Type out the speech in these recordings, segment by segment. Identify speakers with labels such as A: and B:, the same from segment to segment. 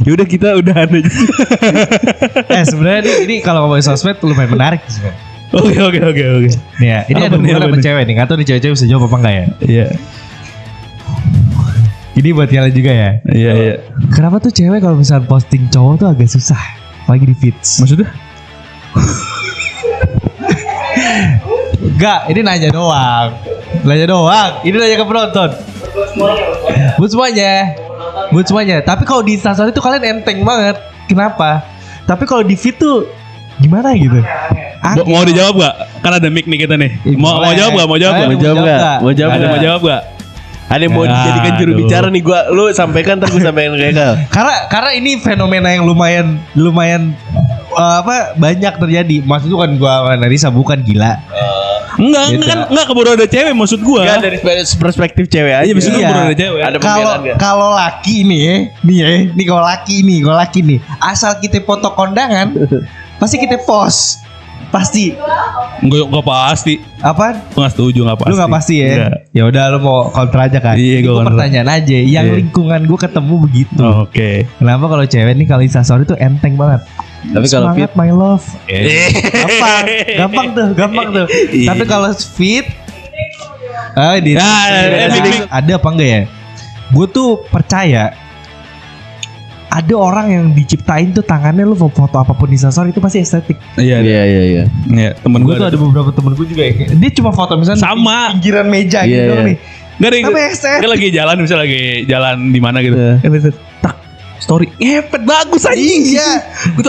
A: Yaudah kita udahan aja.
B: Sebenarnya ini kalau ngomongin sosmed lumayan menarik sebenarnya.
A: Oke.
B: Nih ya, ini ada hubungan sama cewek nih. Nggak tahu nih cewek-cewek bisa jawab apa enggak ya?
A: Iya.
B: Ini buat kalian juga ya.
A: Iya.
B: Kenapa tuh cewek kalau misalnya posting cowok tuh agak susah, apalagi di feeds?
A: Maksudnya?
B: Enggak, ini nanya doang. Ini nanya ke penonton. Buat semuanya. Tapi kalau di Instastory tuh kalian enteng banget. Kenapa? Tapi kalau di feed tuh gimana gitu?
A: Mau dijawab gak? Kan ada mic nih kita nih. Mau jawab gak? Mau jawab gak? Ada yang mau dijadikan juru bicara nih gua. Lu sampaikan ntar gue sampaikan ke Ekal.
B: Karena ini fenomena yang lumayan banyak terjadi. Maksud itu kan gua analisa bukan gila.
A: Enggak keburu ada cewek maksud gua. Enggak dari perspektif cewek aja maksud gua keburu ada cewek. Ada pembelaan enggak?
B: Kalau laki nih kalau laki nih, asal kita foto kondangan pasti kita post. Pasti.
A: Enggak pasti.
B: Apa?
A: Enggak setuju enggak pasti.
B: Lu enggak pasti ya? Ya udah lu mau kontra aja kan?
A: Iya,
B: gua pertanyaan aja. Yang lingkungan gua ketemu begitu.
A: Oke.
B: Kenapa kalau cewek nih kalau Instastory tuh enteng banget?
A: Tapi kalau feed
B: my love. Gampang tuh. Tapi kalau feed ada apa enggak ya? Gue tuh percaya ada orang yang diciptain tuh tangannya lu foto apapun di Instastory itu pasti estetik.
A: Iya. Temen gue
B: tuh ada beberapa temen gue juga ya. Dia cuma foto misalnya
A: sama
B: pinggiran meja gitu nih.
A: Gak ada. Dia lagi jalan misalnya lagi jalan di mana gitu. Tak story ngepet bagus anjing. Iya. Gue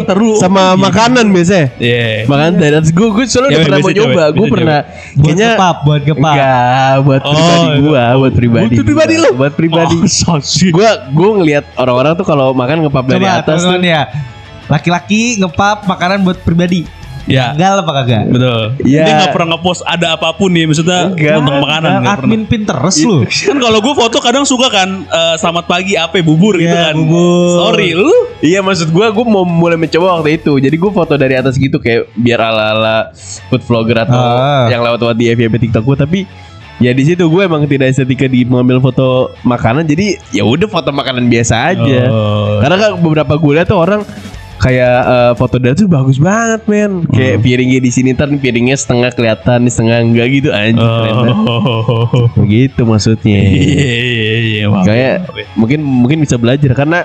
A: taruh sama makanan biasanya. Iya. Makanan dari atas gue soalnya udah pernah mau nyoba. Gue pernah kayaknya
B: buat ngepap.
A: Enggak, buat pribadi lo. Buat pribadi. Gue ngelihat orang-orang tuh kalau makan ngepap dari atas tuh.
B: Ya. Laki-laki ngepap makanan buat pribadi.
A: Ya.
B: Enggak apa kagak?
A: Betul. Dia enggak pernah ngepost ada apapun nih maksudnya tentang makanan.
B: Admin Pinterest lu.
A: Kan kalau gue foto kadang suka kan selamat pagi bubur gitu kan.
B: Bubur.
A: Sorry lu. Iya maksud gue mau mulai mencoba waktu itu. Jadi gue foto dari atas gitu kayak biar ala-ala food vlogger atau yang lewat di FYP TikTok gue. Tapi ya di situ gue emang tidak estetika di mengambil foto makanan. Jadi ya udah foto makanan biasa aja. Karena kan beberapa gue lihat tuh orang kayak foto dia tuh bagus banget men. Kayak piringnya di sini ntar piringnya setengah kelihatan, setengah enggak gitu anjir keren banget. Begitu maksudnya. Iya. Kayak mungkin bisa belajar karena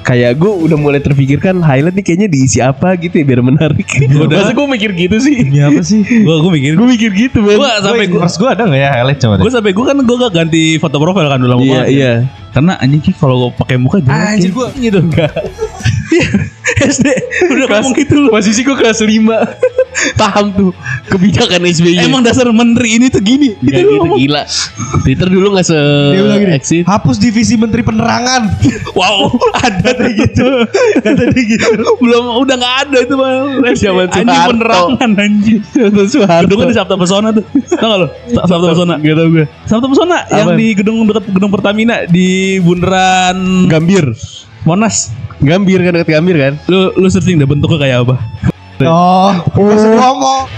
A: kayak gue udah mulai terpikirkan highlight nih kayaknya diisi apa gitu ya biar menarik. Masa gue mikir gitu sih?
B: Ini apa sih?
A: Gue mikir gitu men.
B: Gue ada nggak ya highlight coba deh.
A: Gue kan gak ganti foto profil kan dulu lama banget. Iya. Karena anjing kalau gue pakai muka jelek.
B: Anjir gue
A: gitu enggak. SD udah ngomong gitu loh.
B: Posisi gue kelas 5.
A: Paham tuh kebijakan SBY. Emang dasar menteri ini tuh gini.
B: Gitu gila.
A: Twitter dulu gak se-exit.
B: Hapus divisi menteri penerangan.
A: Wow, ada kayak gitu. Kata dia gitu. Belum udah gak ada itu mah.
B: Zaman Soeharto.
A: Anjing penerangan anjing.
B: Soeharto.
A: Gedungnya di Sabta Pesona tuh. Tahu gak lo? Sabta Pesona.
B: Gak tau gue.
A: Sabta Pesona yang di gedung dekat gedung Pertamina di bundaran
B: Gambir.
A: Monas.
B: Gambir kan, dekat Gambir kan.
A: Lu searching deh bentuknya kayak apa.
B: Masih ngomong.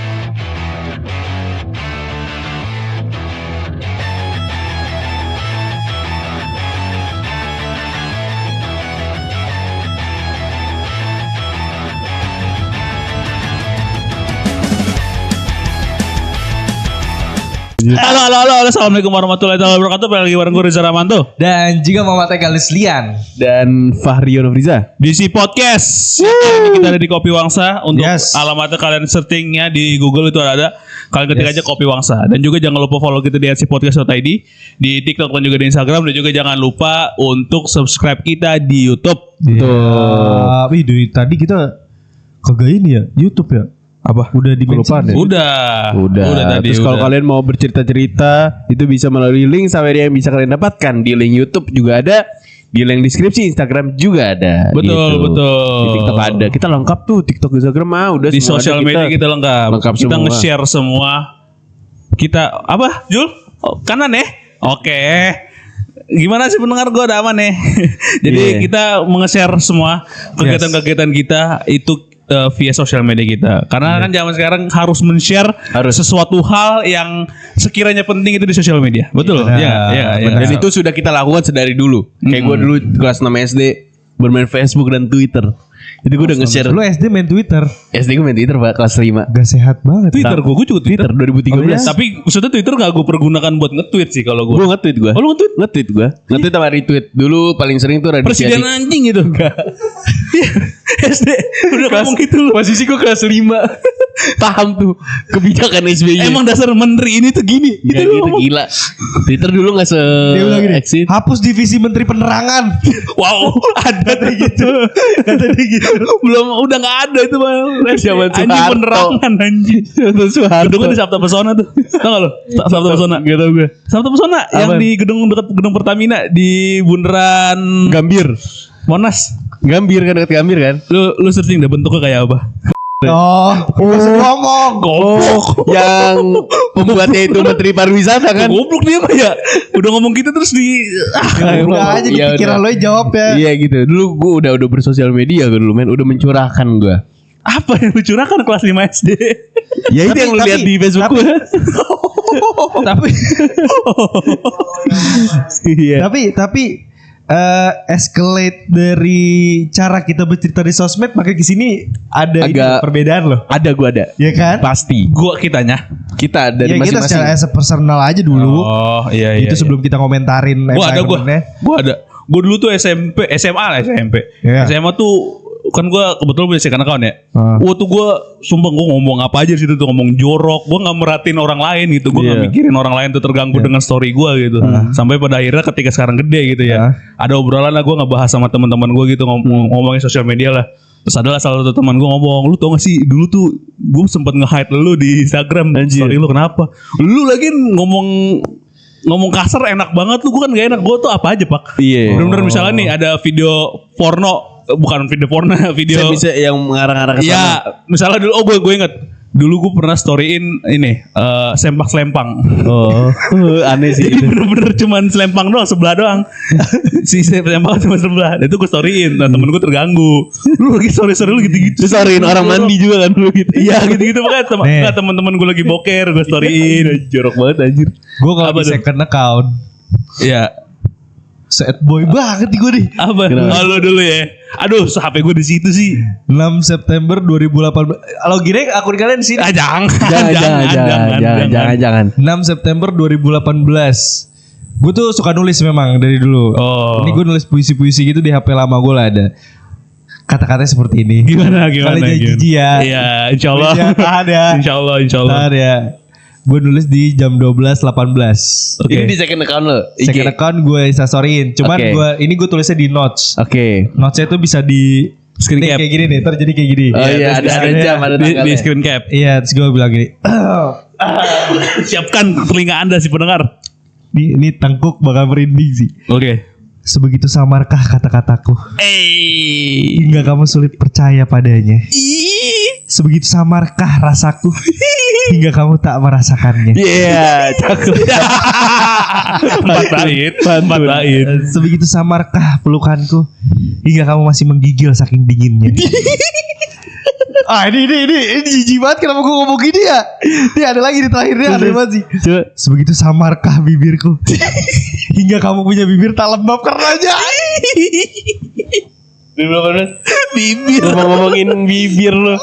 A: Halo, assalamualaikum warahmatullahi wabarakatuh. Balik lagi bareng gue Riza Ramanto
B: dan juga Muhammad Ekal Lislian
A: dan Fahri Yonofriza di si podcast. Kita ada di Kopi Wangsa. Untuk alamatnya kalian searchingnya di Google itu ada. Kalian ketik aja Kopi Wangsa. Dan juga jangan lupa follow kita di @podcast.id, di TikTok dan juga di Instagram. Dan juga jangan lupa untuk subscribe kita di YouTube.
B: Wih, dari tadi kita kagak ini ya YouTube ya.
A: Apa?
B: Udah di-mention ya?
A: Udah tadi. Terus kalau kalian mau bercerita-cerita itu bisa melalui link sampai yang bisa kalian dapatkan di link YouTube juga ada, di link deskripsi Instagram juga ada. Betul. Di TikTok ada. Kita lengkap tuh TikTok, Instagram udah di sosial media kita lengkap kita semua. Nge-share semua. Kita apa? Jul? Kanan ya? Oke. Gimana sih pendengar gue ada aman ya? Jadi kita nge-share semua kegiatan-kegiatan kita itu via sosial media kita. Karena kan zaman sekarang harus men-share sesuatu hal yang sekiranya penting itu di sosial media. Betul? Iya. Dan itu sudah kita lakukan sedari dulu. Kayak gue dulu kelas 6 SD bermain Facebook dan Twitter. Itu gue udah nge-share.
B: Lu SD main Twitter?
A: SD gue main Twitter Pak, kelas 5.
B: Gak sehat banget.
C: Twitter gue juga Twitter
A: 2013.
B: Oh, iya?
C: Tapi maksudnya Twitter gak gue pergunakan buat nge-tweet sih kalau gue.
A: Gue nge-tweet gue.
C: Oh lu nge-tweet?
A: Nge-tweet gue. Nge-tweet sama retweet. Dulu paling sering tuh Raditya
C: Presiden
A: Dika.
C: anjing gitu. Enggak. SD udah ngomong gitu loh.
A: Posisi gue kelas 5. Paham tuh kebijakan SBY.
C: Emang dasar menteri ini tuh gini.
A: Gak gitu gila. Twitter dulu gak se
B: Dia bilang gini,
A: eksis.
B: hapus divisi menteri penerangan.
C: Wow, ada kayak gitu. Kata dia gitu. Belum udah enggak ada itu Bang.
A: Zaman
C: Anjing
A: Soeharto.
C: penerangan anjing.
A: Soeharto.
C: Gedungnya di Sabta Pesona tuh. Tahu enggak lo? Sabta Pesona.
A: Gak tau gue.
C: Sabta Pesona yang
A: Apaan?
C: di gedung dekat gedung Pertamina di bundaran
A: Gambir.
C: Monas.
A: Gambir kan, dekat Gambir kan.
C: Lu searching deh bentuknya kayak apa?
B: Oh, masih ngomong.
C: Goblok.
A: Yang pembuatnya itu Menteri Pariwisata kan.
C: Goblok dia mah ya. Udah ngomong gitu terus di
B: Udah aja
A: Iya,
B: kepikiran
A: udah.
B: lo jawab ya.
A: Iya gitu. Dulu gue udah bersosial media gue dulu men. Udah mencurahkan gue.
C: apa yang lu curahkan kelas 5 SD?
A: Ya itu yang lu lihat di Facebook gue.
B: Tapi
A: Iya.
B: tapi escalate dari cara kita bercerita di sosmed makin ke sini ada ini
A: Agak-
B: perbedaan loh.
A: Ada gue ada.
B: Ya kan?
A: Pasti.
C: Gua kitanya.
A: Kita dari
B: Ya kita
A: masing-masing.
B: secara as a personal aja dulu.
C: Oh iya
B: Itu sebelum kita komentarin
C: Gua ada
B: environment-nya.
C: Gua ada. Gua dulu tuh SMA.
B: Iya.
C: SMA tuh kan gua kebetulan punya second account ya.
B: Ah.
C: Tuh gua sumpah gua ngomong apa aja di situ tuh, ngomong jorok. Gua enggak merhatiin orang lain gitu. Gua enggak
A: Iya.
C: mikirin orang lain tuh terganggu dengan story gua gitu. Sampai pada akhirnya ketika sekarang gede gitu ya. Ada obrolan lah gua ngebahas sama teman-teman gua gitu ngomongin sosial media lah. Terus adalah salah satu teman gue ngomong, lu tau gak sih dulu tuh gue sempet nge-hide lu di Instagram. Story lu kenapa? Lu lagi ngomong kasar enak banget lu, gue kan gak enak. Gue tuh apa aja pak.
A: Iya.
C: Bener-bener misalnya nih ada video porno, bukan video porno, video.
A: Bisa yang mengarah-arah ke sana.
C: Iya, misalnya dulu gue inget. Dulu gue pernah storyin ini sempak selempang.
A: Oh, aneh sih
C: Jadi
A: itu.
C: bener-bener cuman selempang doang, sebelah doang. Si selempang cuma sebelah. Dan itu gue storyin. Nah temen gue terganggu. Lu lagi story lu gitu-gitu.
A: Terus sorryin orang mandi juga kan lu gitu.
C: Iya gitu-gitu makanya
B: Nih.
C: teman-teman gue lagi boker gue storyin.
A: Jorok banget anjir.
B: Gue kalau
C: Apa
B: di
C: tuh?
B: second account
C: Iya.
B: sad boy banget nih gue nih.
C: Apa?
A: Kenapa?
C: Oh, lu dulu ya. Aduh, HP gue di situ sih.
B: 6 September 2018. Kalau gini akun kalian di sini.
C: Ah jangan.
A: Jangan.
B: 6 September 2018. Gue tuh suka nulis memang dari dulu.
C: Oh.
B: Ini gue nulis puisi-puisi gitu di HP lama gue lah ada. Kata-katanya seperti ini.
C: Gimana?
B: Kali janji ya.
C: Iya, insyaallah.
B: Ya, tahan ya.
C: Insyaallah.
B: Tahan ya. Gue nulis di jam 12.18.
C: Oke.
A: Ini di second account lo.
B: Second account gue instastoryin. Cuman
A: Oke.
B: ini gue tulisnya di notes.
A: Oke.
B: Notesnya itu bisa di
C: Screen
B: nih,
C: cap.
B: kayak gini nih. Ntar jadi kayak gini.
A: Oh iya,
C: terus
A: ada
C: di-
A: jam, ada
C: di
A: tanggalnya.
C: screen cap.
B: Iya, terus gue bilang gini.
C: Siapkan telinga Anda si pendengar.
B: Ini tengkuk bakal merinding sih.
C: Oke.
B: Sebegitu samarkah kata-kataku hingga kamu sulit percaya padanya. Sebegitu samarkah rasaku hingga kamu tak merasakannya.
A: Iya, cakep.
C: Empat bait.
B: Sebegitu samarkah pelukanku hingga kamu masih menggigil saking dinginnya. Ini jijik banget kenapa gue ngomong gini ya. Ini ada lagi di terakhirnya ada banget sih.
A: Coba.
B: Sebegitu samarkah bibirku hingga kamu punya bibir tak lembab karenanya.
A: Bibir. Ngomongin bibir lo.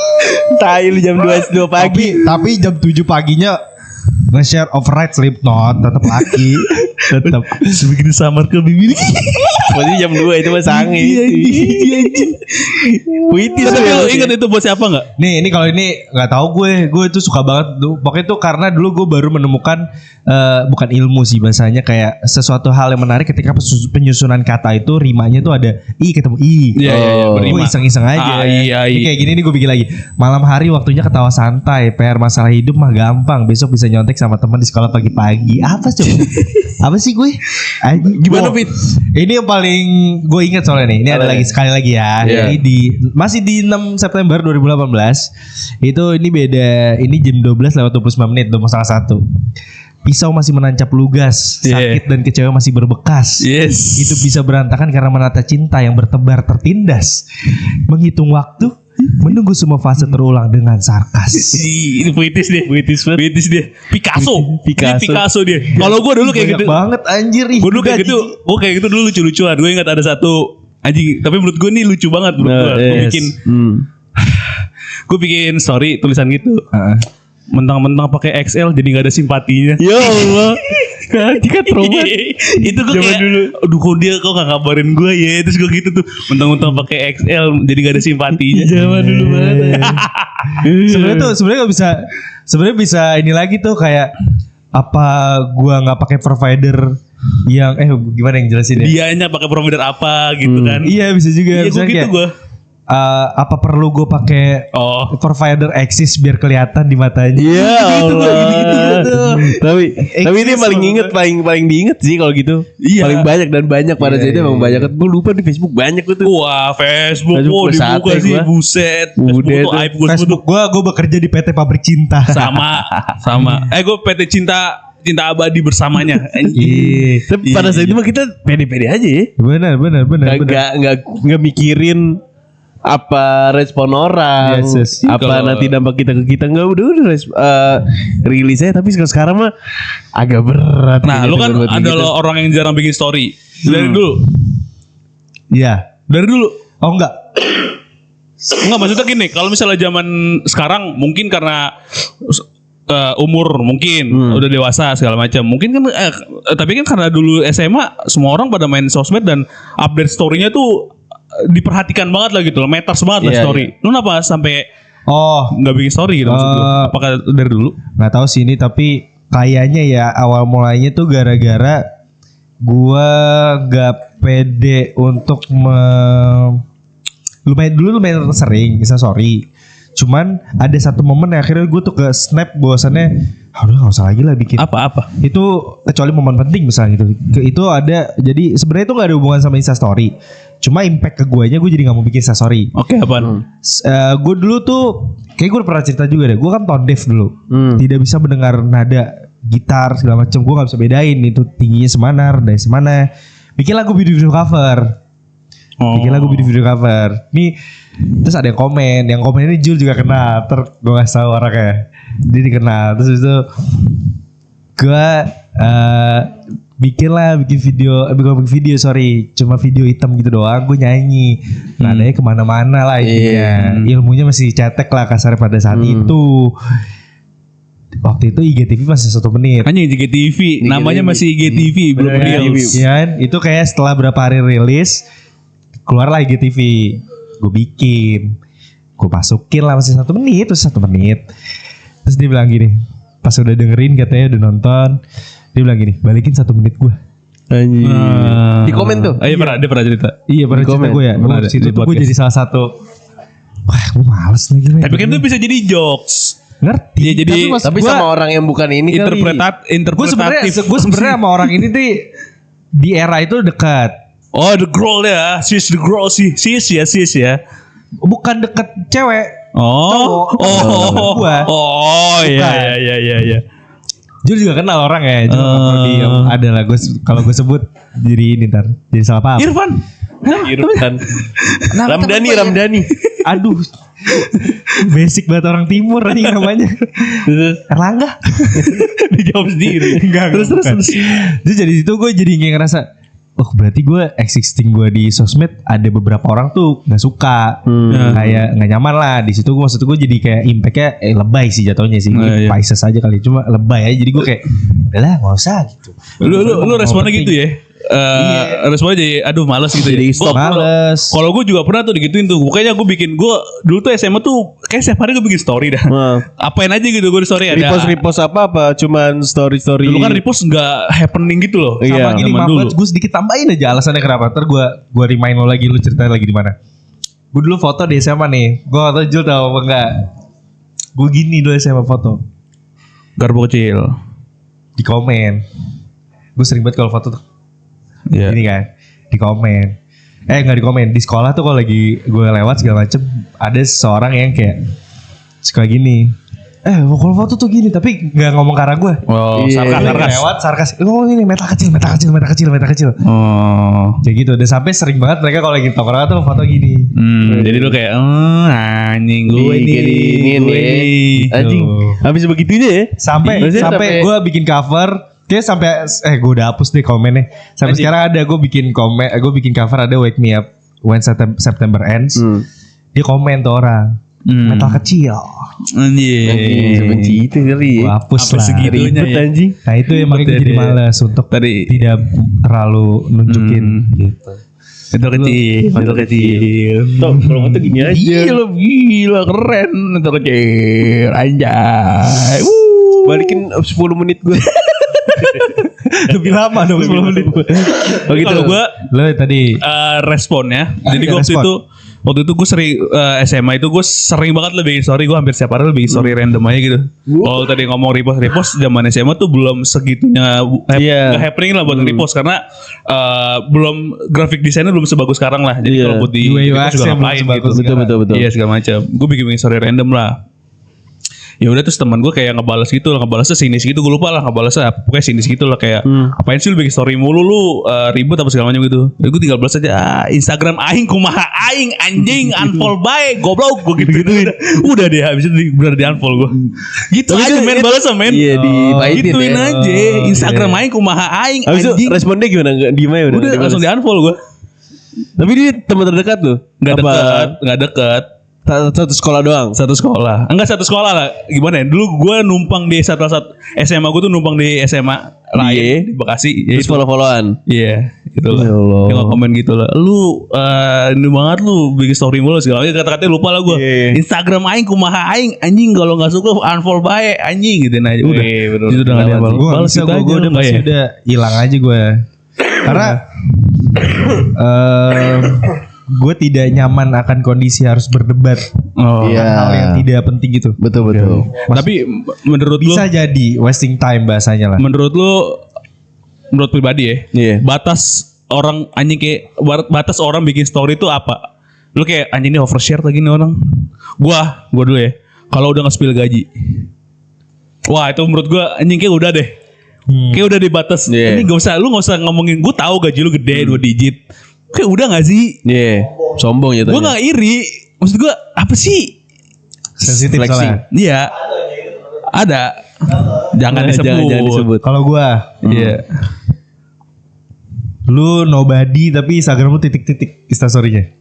A: Tai lu jam 2 pagi.
B: Tapi jam 7 paginya nge-share override Slipknot tetap laki. Tetap.
C: Sebegitu samar ke bibir.
A: Pasti jam 2 itu mah sange. Puitis
C: Tapi
A: ya,
C: lu
A: sih.
C: ingat itu buat siapa nggak?
B: Nih ini kalau ini nggak tahu gue itu suka banget tuh. Pokoknya itu karena dulu gue baru menemukan bukan ilmu sih bahasanya kayak sesuatu hal yang menarik ketika penyusunan kata itu rimanya tuh ada i ketemu i.
C: Iya,
B: Gue
C: berima.
B: iseng-iseng aja.
C: Ah, iya.
B: Ini kayak gini nih gue bikin lagi. Malam hari waktunya ketawa santai. PR masalah hidup mah gampang. Besok bisa nyontek sama teman di sekolah pagi-pagi. Apa coba? Apa sih gue?
C: Gimana, Fit?
B: Ini yang paling gue ingat soalnya nih. Ini ada
A: Apa
B: lagi
A: ya?
B: sekali lagi ya.
A: Iya.
B: Ini masih di 6 September 2018. Itu ini beda. Ini jam 12 lewat 29 menit 21. Pisau masih menancap lugas,
C: Yeah.
B: sakit dan kecewa masih berbekas.
C: Yes.
B: Itu bisa berantakan karena menata cinta yang bertebar tertindas. Menghitung waktu, menunggu semua fase terulang dengan sarkas.
C: Ini puitis dia. Puitis dia. Picasso.
A: Picasso.
C: Ini Picasso dia. Kalau gue dulu kayak
B: Banyak
C: gitu.
B: banget anjir.
C: Gue dulu kayak gitu. Gue kayak gitu dulu lucu-lucuan. Gue ingat ada satu Anjing, tapi menurut gue nih lucu banget menurut gue. Gue bikin story tulisan gitu. Mentang-mentang pakai XL jadi nggak ada simpatinya.
A: Ya Allah. Kan trauma.
C: Itu gue kayak dulu. Aduh kok dia kok gak kabarin gue ya. Terus gue gitu tuh. Mentang-mentang pakai XL jadi gak ada simpatinya.
A: Zaman dulu banget.
B: Sebenarnya nggak bisa. Sebenarnya bisa ini lagi tuh kayak apa gua nggak pakai provider yang gimana yang jelasin ya?
C: Dianya pakai provider apa gitu kan?
B: Iya bisa juga.
C: Iya gue gitu gue.
B: Apa perlu gue pakai provider Axis biar kelihatan di matanya?
A: Iya Allah.
B: Gitu.
A: Tapi ini paling inget, paling diinget sih kalau gitu.
C: Iya.
A: Paling banyak dan banyak pada saat itu emang banyak. Gue lupa di Facebook banyak tuh.
C: Wah Facebook
A: Facebook
C: dibuka sih
A: gua.
C: Buset.
A: Udah
C: Facebook tuh
A: tuh.
C: aib gue
B: Facebook gue bekerja di PT Pabrik Cinta.
C: sama. Gue PT Cinta abadi bersamanya.
A: Tapi pada saat itu mah kita pede-pede aja ya.
B: Benar.
A: Nggak mikirin apa respon orang,
B: Yes.
A: apa nanti dampak kita ke kita, nggak udah rilis aja. Tapi sekarang mah agak berat.
C: Nah,
A: gitu
C: lu kan
A: buat
C: adalah
A: kita.
C: orang yang jarang bikin story. Dari dulu.
B: Iya.
C: Dari dulu.
B: Oh enggak.
C: Enggak, maksudnya gini, kalau misalnya zaman sekarang mungkin karena umur mungkin udah dewasa segala macam. Mungkin kan tapi kan karena dulu SMA semua orang pada main sosmed dan update story-nya tuh diperhatikan banget lah gitu loh. Meters banget lah
A: Iya,
C: story. Lu kenapa sampai nggak bikin story gitu maksud gua? Apakah dari dulu?
B: Nggak tahu sih ini, tapi kayaknya ya awal mulainya tuh gara-gara gua gak pede untuk lumayan sering bisa story. Cuman ada satu momen yang akhirnya gue tuh ke snap bahwasannya udah gak usah lagi lah bikin
C: Apa?
B: itu, kecuali momen penting misalnya gitu. Itu ada, jadi sebenarnya itu gak ada hubungan sama Instastory. Cuma impact ke guanya gue jadi gak mau bikin Instastory.
C: Oke, apaan?
B: Gue dulu tuh kayak gue udah pernah cerita juga deh. Gue kan tone deaf dulu, tidak bisa mendengar nada gitar segala macam. Gue gak bisa bedain itu tingginya semana, rendahnya semana. Bikin lagu video cover. Bikin lagu video cover. Nih terus ada yang komen ini Jul juga kenal. Gue ngasih tahu orangnya, dia dikenal. Terus itu gue bikin video, cuma video hitam gitu doang. Gue nyanyi, nadanya kemana-mana lah intinya. Ilmunya masih cetek lah kasarnya pada saat itu. Waktu itu IGTV masih 1 menit.
C: Hanya IGTV, namanya masih IGTV belum rilis.
B: Ya, itu kayak setelah berapa hari rilis keluar lagi IGTV. Gue bikin, gue masukin lah masih 1 menit, terus 1 menit. Terus dia bilang gini, pas udah dengerin katanya udah nonton, dia bilang gini, balikin 1 menit gue.
A: Di komen tuh.
C: Dia pernah cerita.
B: Iya pernah cerita gue ya.
C: Pernah ada,
B: Situ
C: di
B: tuh gue
C: podcast.
B: jadi salah satu. Wah, gue males lagi.
C: Tapi kan itu bisa jadi jokes.
B: Ngerti.
C: Ya, jadi
A: Tapi sama orang yang bukan ini kali.
B: gue sebenarnya sama orang ini tuh di era itu dekat.
C: Oh, the girl ya, sis ya.
B: Bukan deket cewek.
C: Oh,
B: Gua.
C: iya.
B: Jul juga kenal orang ya. Jul ada lah kalau gue sebut jadi ini ntar jadi salah paham.
C: Irfan.
A: Ramdhani.
B: Aduh, basic banget orang timur aja namanya. Erlangga.
C: Dijawab sendiri.
B: Terus. Terus jadi situ gue jadi kayak ngerasa, oh berarti gue existing gue di sosmed ada beberapa orang tuh nggak suka, kayak nggak nyaman lah di situ. Maksud gue jadi kayak impactnya lebay sih jatuhnya sih, Pisces aja kali, cuma lebay aja. Jadi gue kayak, udahlah nggak usah gitu.
C: Lu responnya gitu ya? Responnya jadi aduh males gitu
A: Jadi
C: ya.
A: stop.
B: Males.
C: Kalau gue juga pernah tuh digituin tuh. Pokoknya gue dulu tuh SMA tuh kayak setiap hari gue bikin story dah. Apain aja gitu gue di story ada.
A: Repost apa cuman story.
C: Dulu kan repost nggak happening gitu loh.
B: Sama gini,
C: zaman dulu.
B: gue sedikit tambahin aja alasannya kenapa. Ntar gue remind lo lagi, lu ceritain lagi di mana. Gue dulu foto di SMA nih. Gue gak tau Jul tau apa enggak. Gue gini dulu SMA foto.
C: Garbo kecil.
B: Di komen. Gue sering banget kalau foto tuh.
C: Iya.
B: Ini kan di komen. Nggak di komen. Di sekolah tuh kalau lagi gue lewat segala macem, ada seseorang yang kayak suka gini. Kalau foto tuh gini, tapi nggak ngomong ke arah gue.
C: Oh,
B: Sarkas. Lewat sarkas. Oh ini metal kecil.
C: Oh.
B: Kayak gitu. Dan sampai sering banget mereka kalau lagi tongkrongan tuh foto gini.
C: Jadi lu kayak anjing gue
A: Ini anjing. Habis begitunya ya.
B: Sampai gue bikin cover. Kayak sampai gue udah hapus deh komennya. Sampai sekarang ada gue bikin cover ada wake me up When September Ends, dia komen tuh orang metal kecil.
C: Anjir.
A: Sebenci itu kali
B: Gua
A: ya.
B: hapus
C: Apa
B: lah.
C: segitunya
A: Ribet
C: ya?
A: anjing.
B: Nah itu yang makanya gue jadi malas untuk tidak terlalu nunjukin gitu.
C: Metal kecil.
A: Tuh, kalau ngomong tuh gini aja.
C: Gila keren metal kecil. Anjay.
A: Balikin 10 menit gue.
B: Lebih lama dong 10 menit.
A: Oh gitu.
C: Kalau gue
B: Lo tadi
C: responnya. Jadi gue waktu itu gue sering SMA itu gue sering banget lo bikin story. Gue hampir setiap hari lo bikin story random aja gitu. Kalau tadi ngomong repost zaman SMA tuh belum segitunya nggak happening lah buat repost karena belum grafik desainnya belum sebagus sekarang lah. Jadi kalau buat di
B: UX
C: juga
B: yang
C: ngapain
B: belum
C: gitu.
B: sebagus
A: Betul.
C: Iya segala macam. Gue bikin story random lah. Ya udah terus teman gue kayak ngebalas gitu, ngebalasnya sinis gitu, gue lupa lah ngebalasnya pokoknya sinis gitu lah kayak apain sih lu bikin story mulu lu ribet apa segala macam gitu. Ya gue tinggal balas aja Instagram aing kumaha aing anjing unfollow bae goblok gue gitu. Udah deh habis itu bener di unfollow gue. Gitu
A: Tapi
C: aja
A: itu-
C: men balasnya men.
A: Iya, dipaitin
C: Gituin
A: ya.
C: aja Instagram aing kumaha aing
A: Habis itu
C: anjing.
A: responnya gimana? Enggak diem aja udah.
C: Udah langsung di unfollow gue.
A: Tapi dia teman terdekat tuh.
C: Nggak deket.
A: Satu sekolah doang.
C: Satu sekolah. Enggak satu sekolah lah. Gimana ya? Dulu gue numpang di satu SMA gue tuh numpang di SMA lain di Bekasi. Ya
A: Terus
C: itu.
A: follow-followan.
C: Iya, gitu
A: Ya
C: lah.
A: Allah.
C: Yang komen gitu lah. Lu ini banget lu bikin story mulu segala macam kata-katanya lupa lah gue.
A: Iya.
C: Instagram aing kumaha aing anjing kalau enggak suka unfollow bae anjing gitu aja. Udah.
A: Iya, bener.
C: Itu udah enggak ada.
B: gue
C: Balas
B: bisa
C: gitu aja,
B: gue udah
C: enggak
B: pasti
C: ya?
B: udah hilang aja gue. Karena gue tidak nyaman akan kondisi harus berdebat
C: Oh.
A: Iya.
B: hal yang tidak penting gitu.
A: Betul.
C: Tapi menurut lu
B: Bisa jadi wasting time bahasanya lah.
C: menurut pribadi ya,
A: Iya.
C: batas orang anjing kayak batas orang bikin story itu apa? Lu kayak anjing ini overshare lagi nih orang. Gua dulu ya. Kalau udah nge-spill gaji. Wah, itu menurut gua anjing kayak udah deh. Kayak udah di batas.
A: Iya.
C: Ini lu gak usah ngomongin gue tahu gaji lu gede 2 digit. Kayak udah gak sih?
A: Iya. Sombong ya
C: Gue gak iri. Maksud gue apa sih?
B: Sensitif
A: Flexing.
B: soalnya.
C: Iya. Ada. Jangan disebut.
A: Jangan disebut.
B: Kalau gue,
C: Iya.
B: lu nobody tapi Instagram lu titik-titik instastorynya.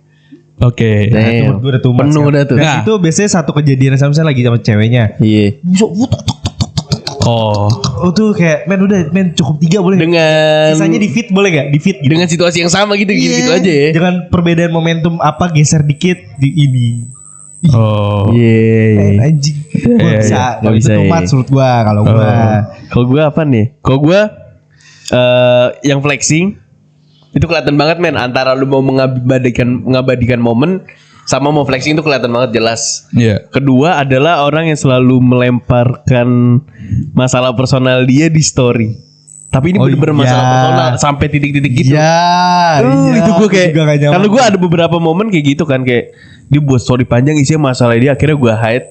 C: Oke.
B: Nah, itu menurut gue udah too much
A: Penuh
B: kan.
A: udah tuh.
B: Dan
C: Nah.
B: itu biasanya satu kejadian sama misalnya lagi sama ceweknya.
A: Iya.
C: Oh.
B: Oh tuh kayak men cukup 3 boleh.
A: Dengan
B: Sisanya di feed boleh gak? Di feed gitu.
A: dengan situasi yang sama gitu
B: Iya.
A: aja ya.
B: Jangan perbedaan momentum apa geser dikit di ini.
C: Oh.
A: Iya.
B: Anjing. Gua
C: Iya,
B: bisa.
A: iya.
B: Kalau
A: Gak
B: itu
A: bisa,
B: too
A: iya.
B: much menurut gua. Kalau gua.
A: Kalau gue apa nih? Kalau gue yang flexing itu kelihatan banget men antara lu mau mengabadikan momen sama mau flexing itu kelihatan banget jelas.
C: Iya.
A: Kedua adalah orang yang selalu melemparkan masalah personal dia di story. Tapi ini
B: Oh,
A: bener-bener
B: iya.
A: masalah personal sampai titik-titik gitu.
B: Iya.
A: Itu gue kayak
B: juga gak nyaman.
A: kalau gue ada beberapa momen kayak gitu kan kayak dia buat story panjang isinya masalah dia akhirnya gue hide.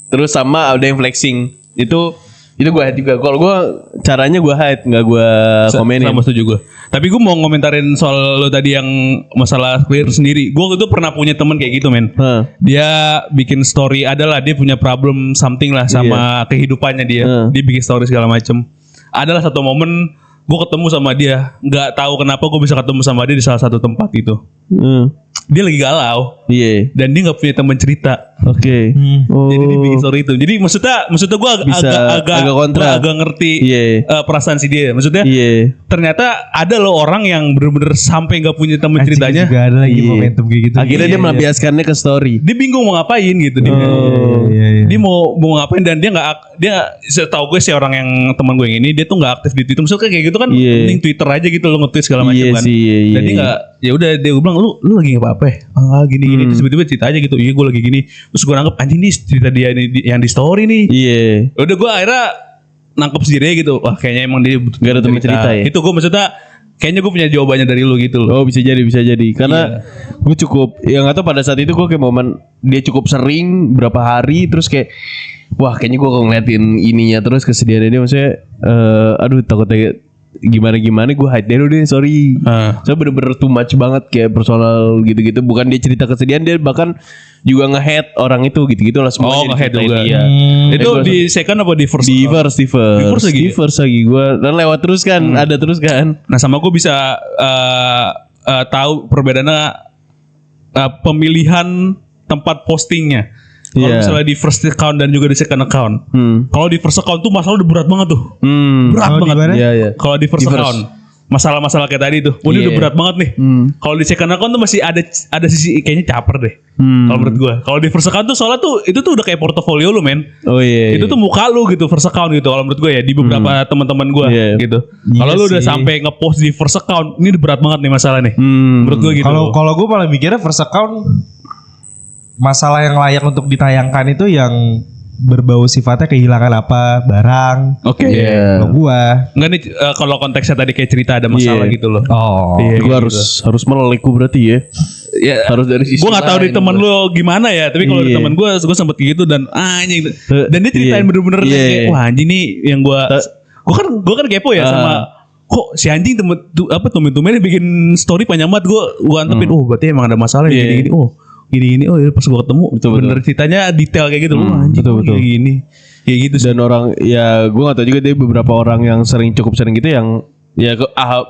A: Terus sama ada yang flexing itu gue hide juga. Kalau gue caranya gue hide nggak gue komenin.
C: Sama setuju gue. Tapi gue mau ngomentarin soal lo tadi yang masalah clear sendiri. Gue itu pernah punya temen kayak gitu men.
A: Hah.
C: Dia bikin story adalah dia punya problem something lah sama kehidupannya dia. Dia bikin story segala macem. Adalah satu momen gue ketemu sama dia. Nggak tahu kenapa gue bisa ketemu sama dia di salah satu tempat gitu. Dia lagi galau
A: Iya.
C: dan dia nggak punya teman cerita.
A: Oke. Oh.
C: Jadi dia bikin story itu. Jadi maksudnya gue
A: Bisa agak kontra.
C: agak ngerti
A: Iya.
C: perasaan si dia. Maksudnya
A: Iya.
C: ternyata ada loh orang yang bener-bener sampai nggak punya teman
B: Anjing,
C: ceritanya.
B: juga ada lagi
A: Iya.
B: momentum kayak gitu.
A: Akhirnya dia
C: Iya.
A: melampiaskannya ke story.
C: Dia bingung mau ngapain gitu dia.
B: Iya.
C: Dia mau ngapain dan dia setahu gue sih orang yang teman gue yang ini dia tuh nggak aktif di Twitter. Maksudnya kayak gitu kan
A: Iya.
C: mending Twitter aja gitu lo nge-tweet segala macam
A: Iya
C: kan.
A: sih, iya,
C: Dan dia
A: iya.
C: nggak ya udah dia bilang lu lagi nggak apa-apa ya? Gini terus tiba-tiba cerita aja gitu. Iya gue lagi gini. Terus gue nangkep anjing nih cerita dia ini yang di story nih.
A: Iya.
C: Udah gue akhirnya nangkep sendiri aja gitu. Wah kayaknya emang dia butuh
A: Nggak ada teman cerita ya?
C: Itu gue maksudnya kayaknya gue punya jawabannya dari lu gitu loh.
A: Oh bisa jadi karena gue cukup yang atau pada saat itu gue kayak momen dia cukup sering berapa hari terus kayak wah kayaknya gue ngeliatin ininya terus kesedihannya dia maksudnya aduh takutnya gimana gue hide deh deh sorry. So bener-bener too much banget kayak personal gitu-gitu bukan dia cerita kesedihan dia bahkan juga nge-hate orang itu gitu-gitu lah semuanya.
C: Oh, nge-hate
A: diceritain
C: juga.
A: dia.
C: Itu di second apa di first?
A: Di first
C: lagi?
A: Di first lagi gue dan lewat terus kan ada terus kan.
C: Nah sama gue bisa tahu perbedaannya pemilihan tempat postingnya. Kalau misalnya di first account dan juga di second account. Kalau di first account tuh masalah udah berat banget tuh. Berat banget. Kalau di first account masalah-masalah kayak tadi tuh. Ini udah berat banget nih. Kalau di second account tuh masih ada sisi kayaknya caper deh. Kalau menurut gua. Kalau di first account tuh soalnya tuh itu tuh udah kayak portofolio lu, men.
A: Oh iya.
C: Itu tuh muka lu gitu first account gitu kalau menurut gua ya di beberapa teman-teman gua gitu. Kalau lu udah sampai ngepost di first account, ini udah berat banget nih masalah nih. Menurut gua gitu.
B: Kalau gua malah mikirnya first account masalah yang layak untuk ditayangkan itu yang berbau sifatnya kehilangan apa barang.
C: Oke.
B: Kalau gua
C: Enggak nih kalau konteksnya tadi kayak cerita ada masalah gitu loh.
B: Oh.
A: Gua harus melek berarti ya.
C: Ya
A: Harus dari sisi.
C: Gua enggak tahu di teman lu gimana ya, tapi kalau di teman gua sempet gitu dan anjing. Dan dia ceritain bener-bener kayak wah anjing nih yang gua kan kepo ya sama kok si anjing temen-temennya bikin story panjang banget gua antepin berarti emang ada masalah gini-gini. Gini ya pas gue ketemu bener ceritanya detail kayak gitu
A: betul
C: gini kayak gitu
A: dan orang ya gue gak tahu juga deh beberapa orang yang cukup sering gitu yang ya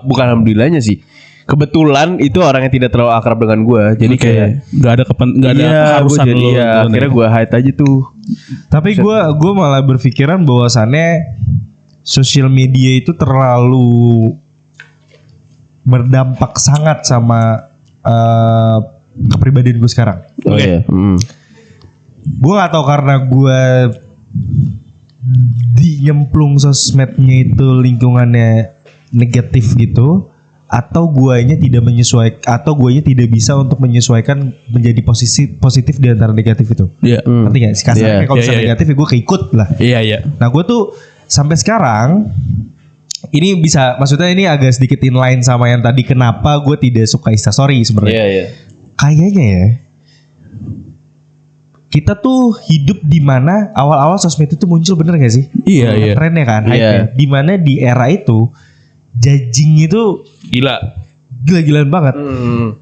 A: bukan alhamdulillahnya sih kebetulan itu orang yang tidak terlalu akrab dengan gue jadi kayak
C: nggak ada keharusan
A: jadi ya akhirnya gue hide aja tuh
B: tapi gue malah berpikiran bahwasannya sosial media itu terlalu berdampak sangat sama kepribadian gue sekarang. Gue gak tahu karena gue nyemplung sosmednya itu lingkungannya negatif gitu, atau guanya tidak menyesuaikan, atau guanya tidak bisa untuk menyesuaikan menjadi positif di antara negatif itu. Ngerti gak? Kasarnya kalau misalnya negatif ya gue keikut lah. Iya. Nah gue tuh sampai sekarang ini bisa, maksudnya ini agak sedikit inline sama yang tadi kenapa gue tidak suka Instastory sebenarnya.
A: Iya.
B: Kayaknya ya kita tuh hidup di mana awal-awal sosmed itu muncul, bener gak sih?
C: Iya.
B: Trennya kan, hype-nya. Di mana di era itu judging itu gila-gilaan banget.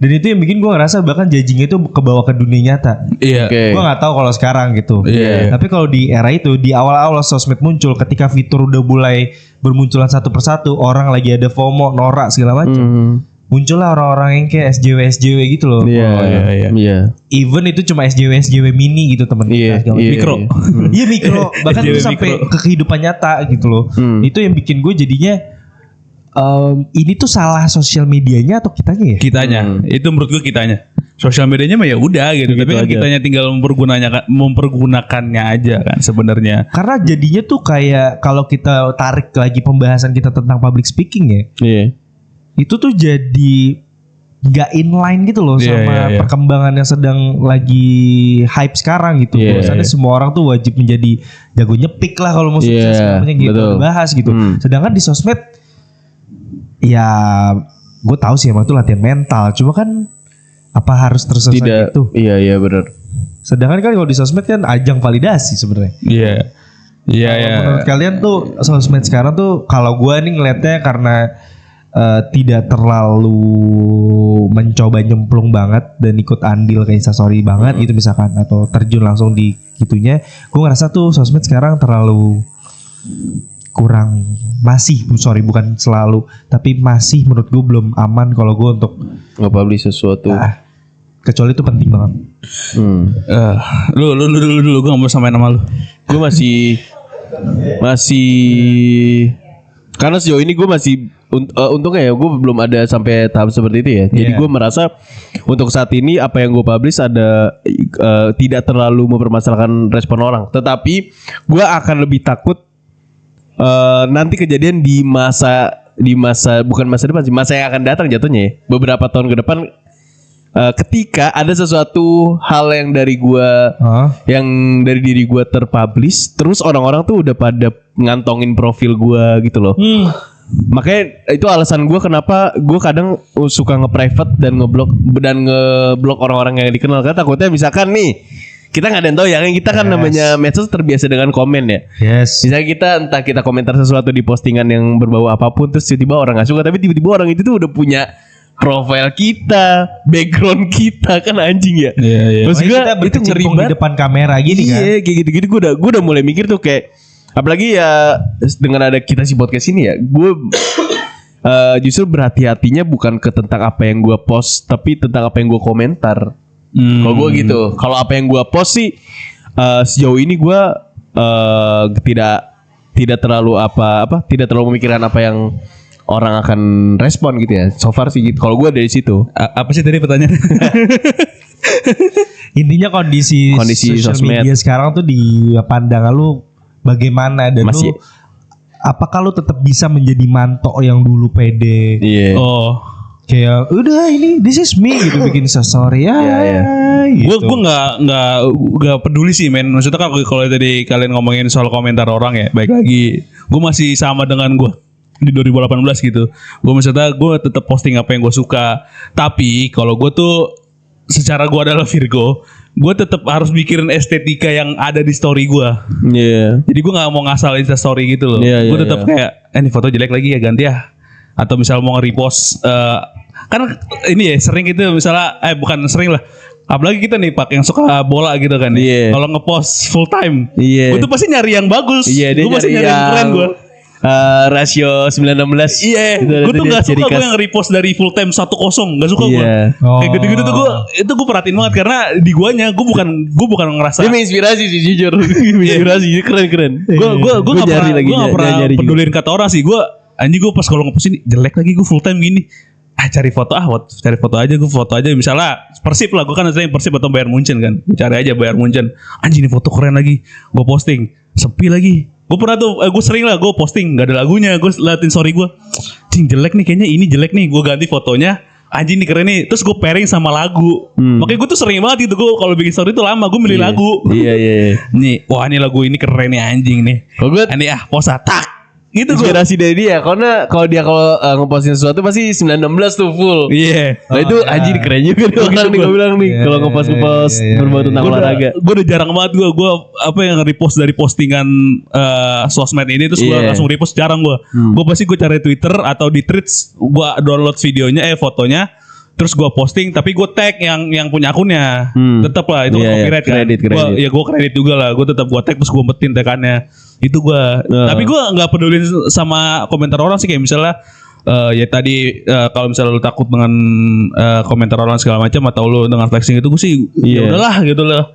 B: Dan itu yang bikin gue ngerasa bahkan judging itu kebawa ke dunia nyata.
C: Iya.
B: Gue nggak tahu kalau sekarang gitu. Tapi kalau di era itu, di awal-awal sosmed muncul, ketika fitur udah mulai bermunculan satu persatu, orang lagi ada FOMO, norak segala macam. Muncullah orang-orang yang kayak SJW gitu loh.
A: Iya.
B: Even itu cuma SJW mini gitu teman kita.
C: Mikro.
B: Iya mikro. Bahkan itu sampai ke kehidupan nyata gitu loh. Itu yang bikin gue jadinya ini tuh salah sosial medianya atau kitanya ya?
C: Kitanya. Itu menurut gue kitanya. Sosial medianya mah ya udah gitu. Tapi kan kitanya tinggal mempergunakannya aja kan sebenarnya.
B: Karena jadinya tuh kayak kalau kita tarik lagi pembahasan kita tentang public speaking ya. Itu tuh jadi gak inline gitu loh sama perkembangan yang sedang lagi hype sekarang gitu. Bahwasannya semua orang tuh wajib menjadi jago nyepik lah kalau mau sukses namanya gitu, bahas gitu. Sedangkan di sosmed ya gue tahu sih emang itu latihan mental. Cuma kan apa harus terus gitu?
A: Iya benar.
B: Sedangkan kan kalau di sosmed kan ajang validasi sebenarnya.
C: Iya.
B: Menurut kalian tuh sosmed sekarang tuh kalau gue nih ngeliatnya karena tidak terlalu mencoba nyemplung banget dan ikut andil ke Instastory banget gitu misalkan, atau terjun langsung di gitunya, gue ngerasa tuh sosmed sekarang terlalu kurang, bukan selalu, tapi masih menurut gue belum aman kalau gue untuk
A: nge-publish sesuatu.
B: Kecuali itu penting banget.
C: Lu gue gak mau samain nama lu.
A: Gue masih karena sejauh ini gue masih untungnya ya gue belum ada sampai tahap seperti itu ya. Jadi gue merasa untuk saat ini apa yang gue publish ada tidak terlalu mempermasalahkan respon orang. Tetapi gue akan lebih takut nanti kejadian di masa bukan masa depan sih, masa yang akan datang jatuhnya ya. Beberapa tahun ke depan ketika ada sesuatu hal yang dari diri gue terpublish, terus orang-orang tuh udah pada ngantongin profil gue gitu loh. Makanya itu alasan gue kenapa gue kadang suka nge-private dan ngeblok orang-orang yang dikenal. Karena takutnya misalkan nih kita nggak ada yang tahu ya, kan kita kan namanya medsos terbiasa dengan komen ya. Misalnya entah kita komentar sesuatu di postingan yang berbau apapun, terus tiba-tiba orang nggak suka, tapi tiba-tiba orang itu tuh udah punya profil kita, background kita, kan anjing ya. Maksud gue itu ngeri banget
B: di depan kamera gini kan.
A: Iya kayak gitu-gitu gue udah mulai mikir tuh kayak, apalagi ya dengan ada kita si podcast ini ya, gue justru berhati-hatinya bukan ke tentang apa yang gue post, tapi tentang apa yang gue komentar. Kalau gue gitu. Kalau apa yang gue post sih sejauh ini gue tidak terlalu tidak terlalu memikirkan apa yang orang akan respon gitu ya. So far sih gitu. Kalau gue dari situ.
C: Apa sih tadi pertanyaan?
B: Intinya kondisi social
A: sosmed
B: media sekarang tuh di pandangan lu bagaimana dan
A: masih,
B: lu apakah lu tetap bisa menjadi mantok yang dulu pede?
A: Iya.
C: Oh,
B: Kayak udah ini this is me gitu bikin story ya.
C: gue
B: Gitu.
C: nggak peduli sih men. Maksudnya kan kalau tadi kalian ngomongin soal komentar orang ya, baik lagi gue masih sama dengan gue di 2018 gitu. Gue maksudnya gue tetap posting apa yang gue suka. Tapi kalau gue tuh secara gue adalah Virgo, gue tetap harus mikirin estetika yang ada di story gue.
A: Iya.
C: Jadi gue nggak mau ngasal Insta story gitu loh.
A: Iya,
C: Gue
A: iya,
C: tetap kayak ini foto jelek lagi ya ganti ya. Atau misal mau nge-repost kan ini ya sering gitu misalnya bukan sering lah. Apalagi kita nih Pak yang suka bola gitu kan.
A: Iya.
C: Kalau nge-post full time,
A: Iya.
C: gue tuh pasti nyari yang bagus.
A: Iya, dia
C: Gue pasti
A: nyari
C: nyari yang keren
A: yang
C: gue.
A: Rasio 9-16.
C: Iya, gue tuh gak suka gue yang repost dari full time 1-0, gak suka gue.
A: Iya.
C: Kayak gitu-gitu tuh gue perhatiin banget karena di guanya gue bukan ngerasa.
A: Dia menginspirasi sih jujur. Menginspirasi keren.
C: Gue gak pernah
A: lagi,
C: gue gak pernah
A: nyari juga.
C: pedulin kata orang sih. Gue pas kalau ngepost ini jelek lagi gue full time gini. Cari foto aja gue foto aja misalnya Persib lah, gue kan sering Persib atau Bayern Munchen kan, gue cari aja Bayern Munchen, anjing ini foto keren lagi, gue posting, sepi lagi, gue pernah tuh gue sering lah gue posting nggak ada lagunya, gue liatin story gue, anjing jelek nih kayaknya ini jelek nih, gue ganti fotonya, anjing ini keren nih, terus gue pairing sama lagu, makanya gue tuh sering banget gitu, gue kalau bikin story tuh lama gue milih lagu,
A: Iya.
C: nih wah ini lagu ini keren nih anjing nih,
A: Kalau gue
C: ini posa tak. Gitu gue.
A: inspirasi dari dia karena kalau dia ngeposting sesuatu pasti 9-16 tuh full.
C: Iya.
A: Nah itu anjir keren juga nih orang nih gue bilang nih kalau ngepost berbau tentang olahraga.
C: Gue udah jarang banget gue apa yang repost dari postingan sosmed ini terus gue langsung repost jarang gue. Gue pasti gue cari Twitter atau di Threads gue download videonya fotonya terus gue posting tapi gue tag yang punya akunnya. Tetap lah itu copyright kan. Gue kredit juga lah. Gue tetap gue tag terus gue umpetin tagannya. Itu gue. Tapi gue nggak peduli sama komentar orang sih kayak misalnya ya tadi kalau misalnya lu takut dengan komentar orang segala macam atau lu dengan flexing itu gue sih ya udahlah gitu loh.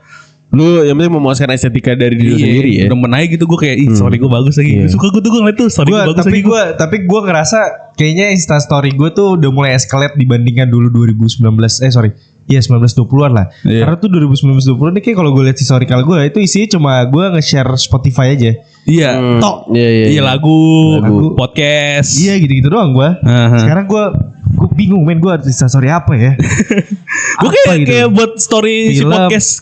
A: Lu yang penting memuaskan estetika dari diri sendiri ya.
C: Udah menaik gitu gue kayak story gue bagus lagi. Suka gue tuh gue ngeliat tuh story gue bagus lagi.
B: Tapi gue ngerasa kayaknya Insta story gue tuh udah mulai escalate dibandingkan dulu 19-20an lah. Karena tuh 2019-2020 nih kayak kalau gue lihat historical gue itu isinya cuma gue nge-share Spotify aja.
C: Iya.
B: Tok.
C: Iya lagu, podcast.
B: Iya gitu-gitu doang gue. Sekarang gue bingung men gue harus Insta story apa ya.
C: Gue kayak buat story si podcast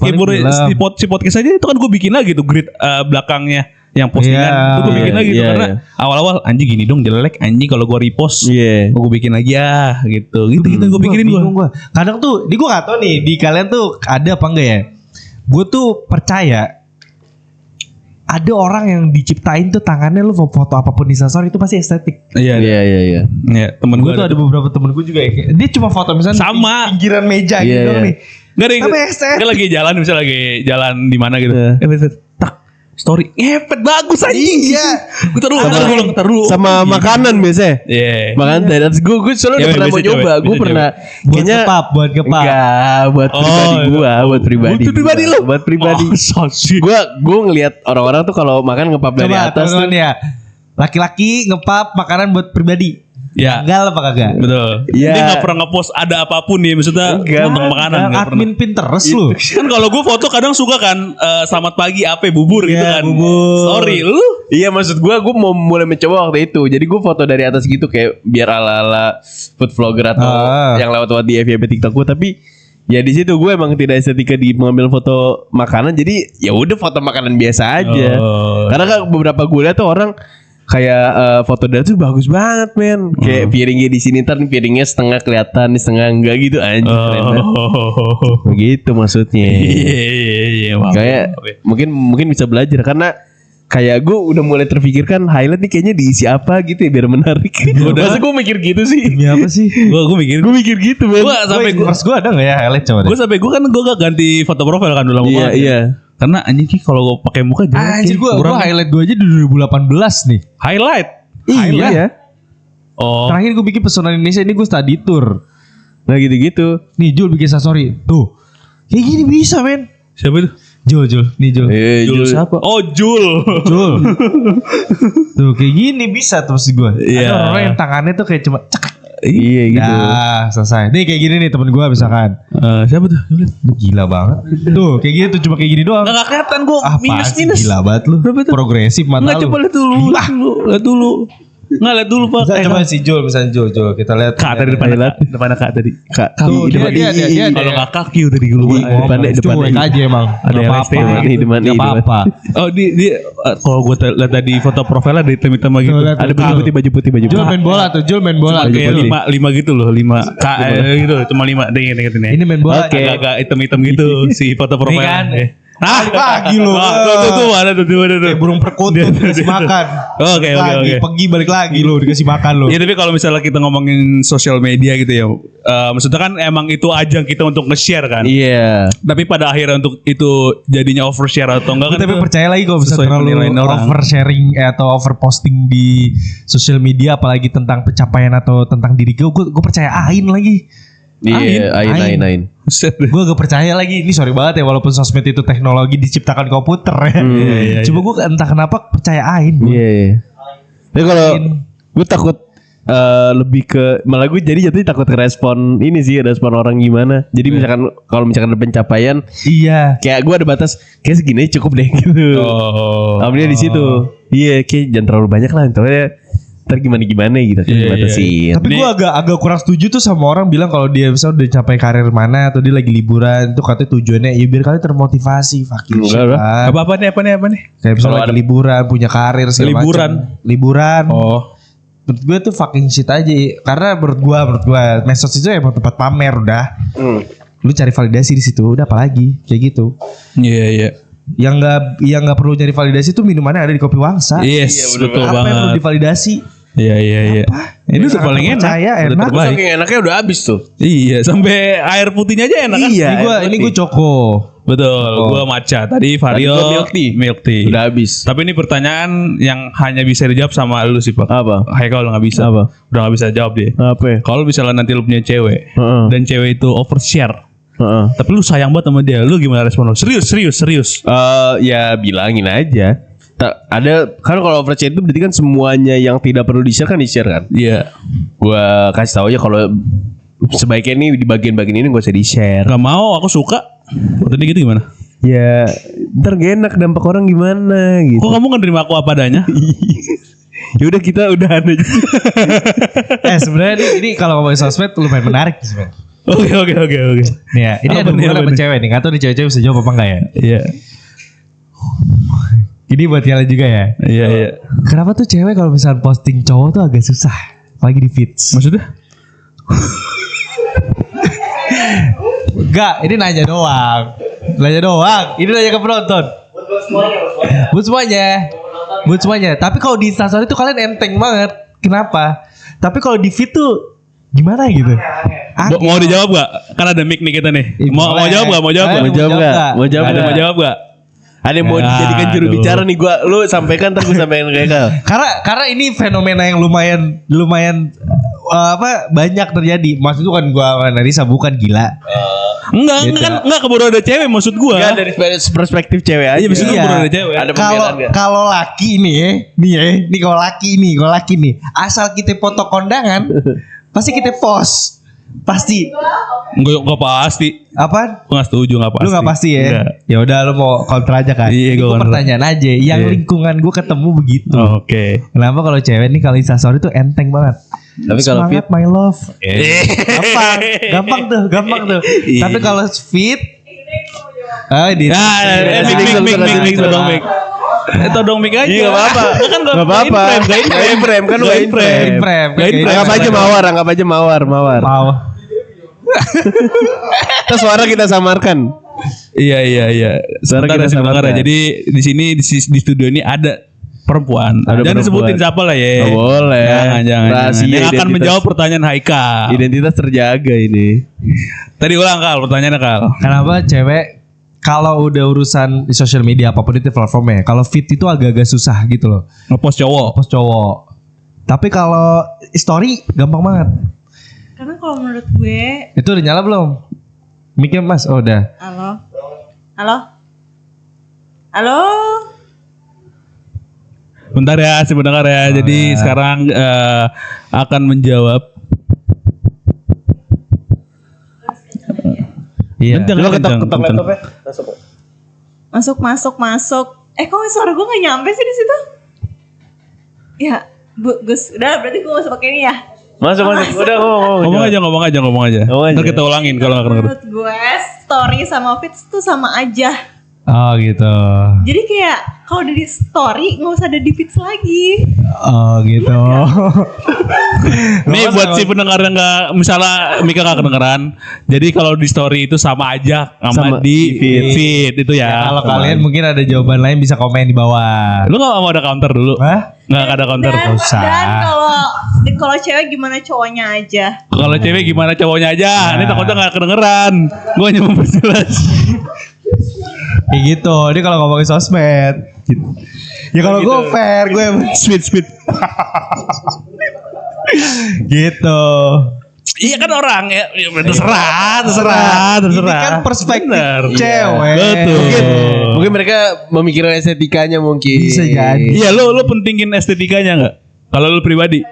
C: si podcast aja itu kan gue bikin lagi tuh grid belakangnya yang postingan itu gue bikin lagi tuh karena awal-awal anjing gini dong jelek anjing kalau gue repost gue bikin lagi ya gitu gue bikinin gue.
B: Kadang tuh gue gak tau nih di kalian tuh ada apa enggak ya. Gue tuh percaya ada orang yang diciptain tuh tangannya lu foto apapun di story itu pasti estetik.
C: Iya. Temen
B: gue tuh ada beberapa temen gue juga ya. Dia cuma foto misalnya
C: sama
B: pinggiran meja gitu nih.
C: Gak ada gue lagi jalan misalnya lagi jalan di mana gitu. Tak story ngepet bagus aja.
B: Iya.
C: Gue taruh
A: sama makanan biasanya.
C: Iya.
A: Makanan dan gue selalu pernah mau nyoba. Gue pernah kayaknya
B: buat kepap.
A: Enggak, buat pribadi gue, buat pribadi lo. Buat pribadi. Gue ngelihat orang-orang tuh kalau makan ngepap dari atas tuh
B: ya. Laki-laki ngepap makanan buat pribadi.
C: Ya.
B: Enggak apa kagak?
C: Betul.
A: Ya.
C: Dia gak pernah ngepost ada apapun nih maksudnya tentang makanan.
B: Admin Pinterest lu.
C: Kan kalau gue foto kadang suka kan selamat pagi apa bubur gitu kan.
B: Bubur.
C: Sorry lu.
A: Iya maksud gue mau mulai mencoba waktu itu. Jadi gue foto dari atas gitu kayak biar ala-ala food vlogger atau yang lewat di FYP TikTok gue. Tapi ya di situ gue emang tidak estetika di mengambil foto makanan. Jadi ya udah foto makanan biasa aja. Karena kan beberapa gue lihat tuh orang kayak foto dari tuh bagus banget men. Kayak piringnya di sini ntar piringnya setengah kelihatan, setengah enggak gitu anjir keren banget. Begitu maksudnya.
C: Iya.
A: Kayak mungkin bisa belajar karena kayak gue udah mulai terpikirkan highlight nih kayaknya diisi apa gitu ya biar menarik. Masa gue mikir gitu sih?
B: Demi apa sih?
C: Gue mikir gitu men.
B: Gue ada nggak ya highlight coba deh.
C: Gue gak ganti foto profil kan dulu lama banget.
A: Iya.
C: Karena anjing ki kalau gue pakai muka jelek.
B: Anjir gue highlight gue aja di 2018 nih.
C: Highlight.
B: Iya.
C: Oh.
B: Terakhir gue bikin pesona Indonesia ini gue study tour.
A: Nah gitu-gitu.
B: Nih Jul bikin story. Tuh. Kayak gini bisa men.
C: Siapa itu?
B: Jul. Nih Jul.
C: Jul siapa? Oh Jul.
B: Tuh kayak gini bisa tuh maksud gue.
C: Iya.
B: Ada orang yang tangannya tuh kayak cuma cek.
A: Iya gitu.
B: Ya selesai. Nih kayak gini nih temen gue misalkan.
C: Siapa tuh?
B: Gila banget. Tuh kayak gini tuh cuma kayak gini doang.
C: Nggak kelihatan gue
B: Minus.
C: minus.
B: Gila banget lu. Progresif mata
C: Nggak
B: lu.
C: coba lihat dulu. Nggak lihat dulu Pak.
B: Coba si Jul misalnya Jul kita lihat.
C: Kak tadi depan Kak tadi.
B: Tuh dia.
C: Kalau nggak kaki tadi gue lupa.
B: Depan aja emang.
C: Ada
B: Nggak
C: LSD
B: apa-apa.
A: nih, depan
B: Nggak
A: nih,
B: apa-apa.
C: Oh dia kalau gue lihat tadi foto profilnya dari hitam gitu.
B: Tuh, lihat
C: Ada
B: tuh.
A: baju putih.
B: Jul main bola tuh. Jul main bola.
C: kayak lima gitu loh, 5 K gitu, cuma 5 deh ini.
B: Ini main bola.
A: Oke.
C: Agak hitam gitu si foto profil.
B: Ini kan.
C: Pagi
B: lu.
C: Tuh mana tuh.
B: Kayak burung perkutut dikasih makan.
C: Oke.
B: Pergi balik lagi lu dikasih makan lu.
C: Ya tapi kalau misalnya kita ngomongin sosial media gitu ya, maksudnya kan emang itu ajang kita untuk nge-share kan.
A: Iya.
C: Tapi pada akhirnya untuk itu jadinya overshare atau enggak kan?
B: Tapi percaya lagi kalau bisa
C: sesuai
B: terlalu
C: penilaian orang.
B: oversharing atau overposting di sosial media apalagi tentang pencapaian atau tentang diri gue percayain lagi.
A: Iya, ain.
B: Gue gak percaya lagi. Ini sorry banget ya walaupun sosmed itu teknologi diciptakan komputer ya.
C: Iya.
B: Cuma gue entah kenapa percayain.
A: Iya. Tapi kalau gue takut lebih ke malah gue jadi jatuhnya takut respon ini sih, respon orang gimana. Jadi misalkan kalau misalkan ada pencapaian,
B: Iya.
A: kayak gue ada batas kayak segini cukup deh gitu. Alhamdulillah di situ. Iya, kayak jangan terlalu banyak lah. Ntar gimana gitu kan dibatasin.
B: Tapi gue agak kurang setuju tuh sama orang bilang kalau dia misalnya udah capai karir mana atau dia lagi liburan tuh katanya tujuannya ya biar kalian termotivasi. Fucking shit lah.
C: Apa nih?
B: Kayak misalnya lagi liburan punya karir segala macam. Liburan.
C: Oh.
B: Menurut gue tuh fucking shit aja. Karena menurut gue medsos itu emang tempat pamer udah. Lu cari validasi di situ udah apalagi kayak gitu.
C: Iya.
B: Yang nggak perlu cari validasi tuh minumannya ada di Kopi Wangsa.
C: Yes, betul
B: Apa yang perlu
C: banget.
B: divalidasi?
C: Iya. Ini udah paling enak.
B: Enak.
C: Terbaik.
A: Saking enaknya udah habis tuh.
C: Iya, sampai air putihnya aja enak kan?
A: Iya.
B: Ini gue Coko.
C: Betul, gua matcha. Tadi Vario
A: gua milk tea. Udah habis.
C: Tapi ini pertanyaan yang hanya bisa dijawab sama lu sih, Pak.
A: Apa?
C: Haikal nggak bisa.
A: Apa?
C: Udah nggak bisa jawab dia.
A: Apa ya?
C: Kalau misalnya nanti lu punya cewek dan cewek itu overshare, tapi lu sayang banget sama dia, lu gimana respon lu? Serius.
A: Ya bilangin aja. Ada kan kalau overshare itu berarti kan semuanya yang tidak perlu di-share kan di-share kan.
C: Iya.
A: Gua kasih tahu aja kalau sebaiknya nih di bagian-bagian ini gak usah di-share.
C: Gak mau, aku suka. Tadi gitu gimana?
A: Ya ntar gak enak dampak orang gimana gitu.
C: Kok kamu gak nerima aku apa adanya?
A: Ya udah kita udahan aja.
B: Sebenarnya ini kalau ngomongin sosmed lumayan menarik sebenarnya.
C: Oke.
B: Nih ya, ini ada hubungan sama cewek nih. Gak tau nih cewek-cewek bisa jawab apa enggak ya?
C: Iya.
B: Ini buat kalian juga ya.
C: Iya.
B: Kenapa tuh cewek kalau misalnya posting cowok tuh agak susah, apalagi di feeds?
C: Maksudnya?
B: Enggak, ini nanya doang. Ini nanya ke penonton. Buat semuanya. Tapi kalau di Instastory tuh kalian enteng banget. Kenapa? Tapi kalau di feed tuh gimana gitu?
C: Mau dijawab gak? Kan ada mic nih kita nih. Mau jawab gak? Mau jawab gak?
A: Ada yang mau dijadikan juru bicara nih lu sampaikan ntar gue sampaikan ke Eka.
B: Karena ini fenomena yang lumayan banyak terjadi. Maksud itu kan gua analisa bukan gila.
C: Enggak keburu ada cewek maksud gua.
A: Enggak dari perspektif cewek aja.
C: Iya, maksudnya keburu ada cewek.
A: Ada pembelaan enggak?
B: Kalau laki nih kalau laki nih, asal kita foto kondangan, pasti kita post. Pasti.
C: Enggak pasti.
B: Apaan?
C: Gue gak setuju, gak pasti.
B: Lu gak pasti ya? Ya udah lu mau kontra aja kan?
C: Iya,
B: gue pertanyaan aja. Yang lingkungan gue ketemu begitu.
C: Oke.
B: Kenapa kalau cewek nih kalau Instastory tuh enteng banget.
A: Tapi kalau
B: semangat my love. Gampang tuh. Tapi kalau feed
C: mic. Todong mic aja.
A: Iya, enggak apa-apa.
C: Kan
A: enggak apa-apa. Gak frame kan lu gak frame. Anggap aja mawar.
B: Mau.
A: Terus suara kita samarkan.
C: Iya.
A: Suara kita samarkan.
C: Jadi di sini di studio ini ada perempuan. Jangan disebutin siapa lah ya.
A: Gak boleh.
C: Jangan. Yang akan menjawab pertanyaan Haika.
A: Identitas terjaga ini.
C: Tadi ulang Kal, pertanyaannya Kal.
B: Kenapa cewek kalau udah urusan di sosial media apapun itu platformnya, kalau feed itu agak-agak susah gitu loh.
C: Ngepost cowok.
B: Tapi kalau story gampang banget.
D: Karena kalau menurut gue
B: Itu udah nyala belum? Mikir Mas, oh udah.
D: Halo.
C: Bentar ya, sebentar ya. Jadi sekarang akan menjawab.
B: Iya.
C: Kenceng.
A: laptopnya.
D: Masuk. Kok suara gue gak nyampe sih di situ? Ya, Gus, udah berarti gue masuk pakai ini ya.
A: Masuk. Udah
C: Ngomong aja. Ntar kita ulangin kalau nggak kedengeran.
D: Menurut gue story sama feeds tuh sama aja.
B: Oh gitu.
D: Jadi kayak kalau udah di story nggak usah ada di feeds lagi.
B: Oh gitu.
C: Nih buat si pendengar yang nggak, misalnya Mika nggak kedengeran, jadi kalau di story itu sama aja sama di feed itu ya.
B: Kalau kalian mungkin ada jawaban lain bisa komen di bawah.
C: Lu nggak mau ada counter dulu?
B: Hah?
C: Nggak ada counter.
D: Dan kalau cewek gimana cowoknya aja.
C: Kalau cewek gimana cowoknya aja. Ini takutnya nggak kedengeran. Gue hanya memperjelas.
B: Kayak gitu. Ini kalau ngomongin sosmed. Ya kalau gue fair, gue
C: Sweet.
B: gitu.
C: Iya kan orang ya, terserah.
B: Ini kan perspektif
C: Bener.
B: cewek.
C: Betul.
A: Mungkin mereka memikirkan estetikanya mungkin.
B: Bisa jadi.
C: Iya, lu pentingin estetikanya nggak? Kalau lu pribadi?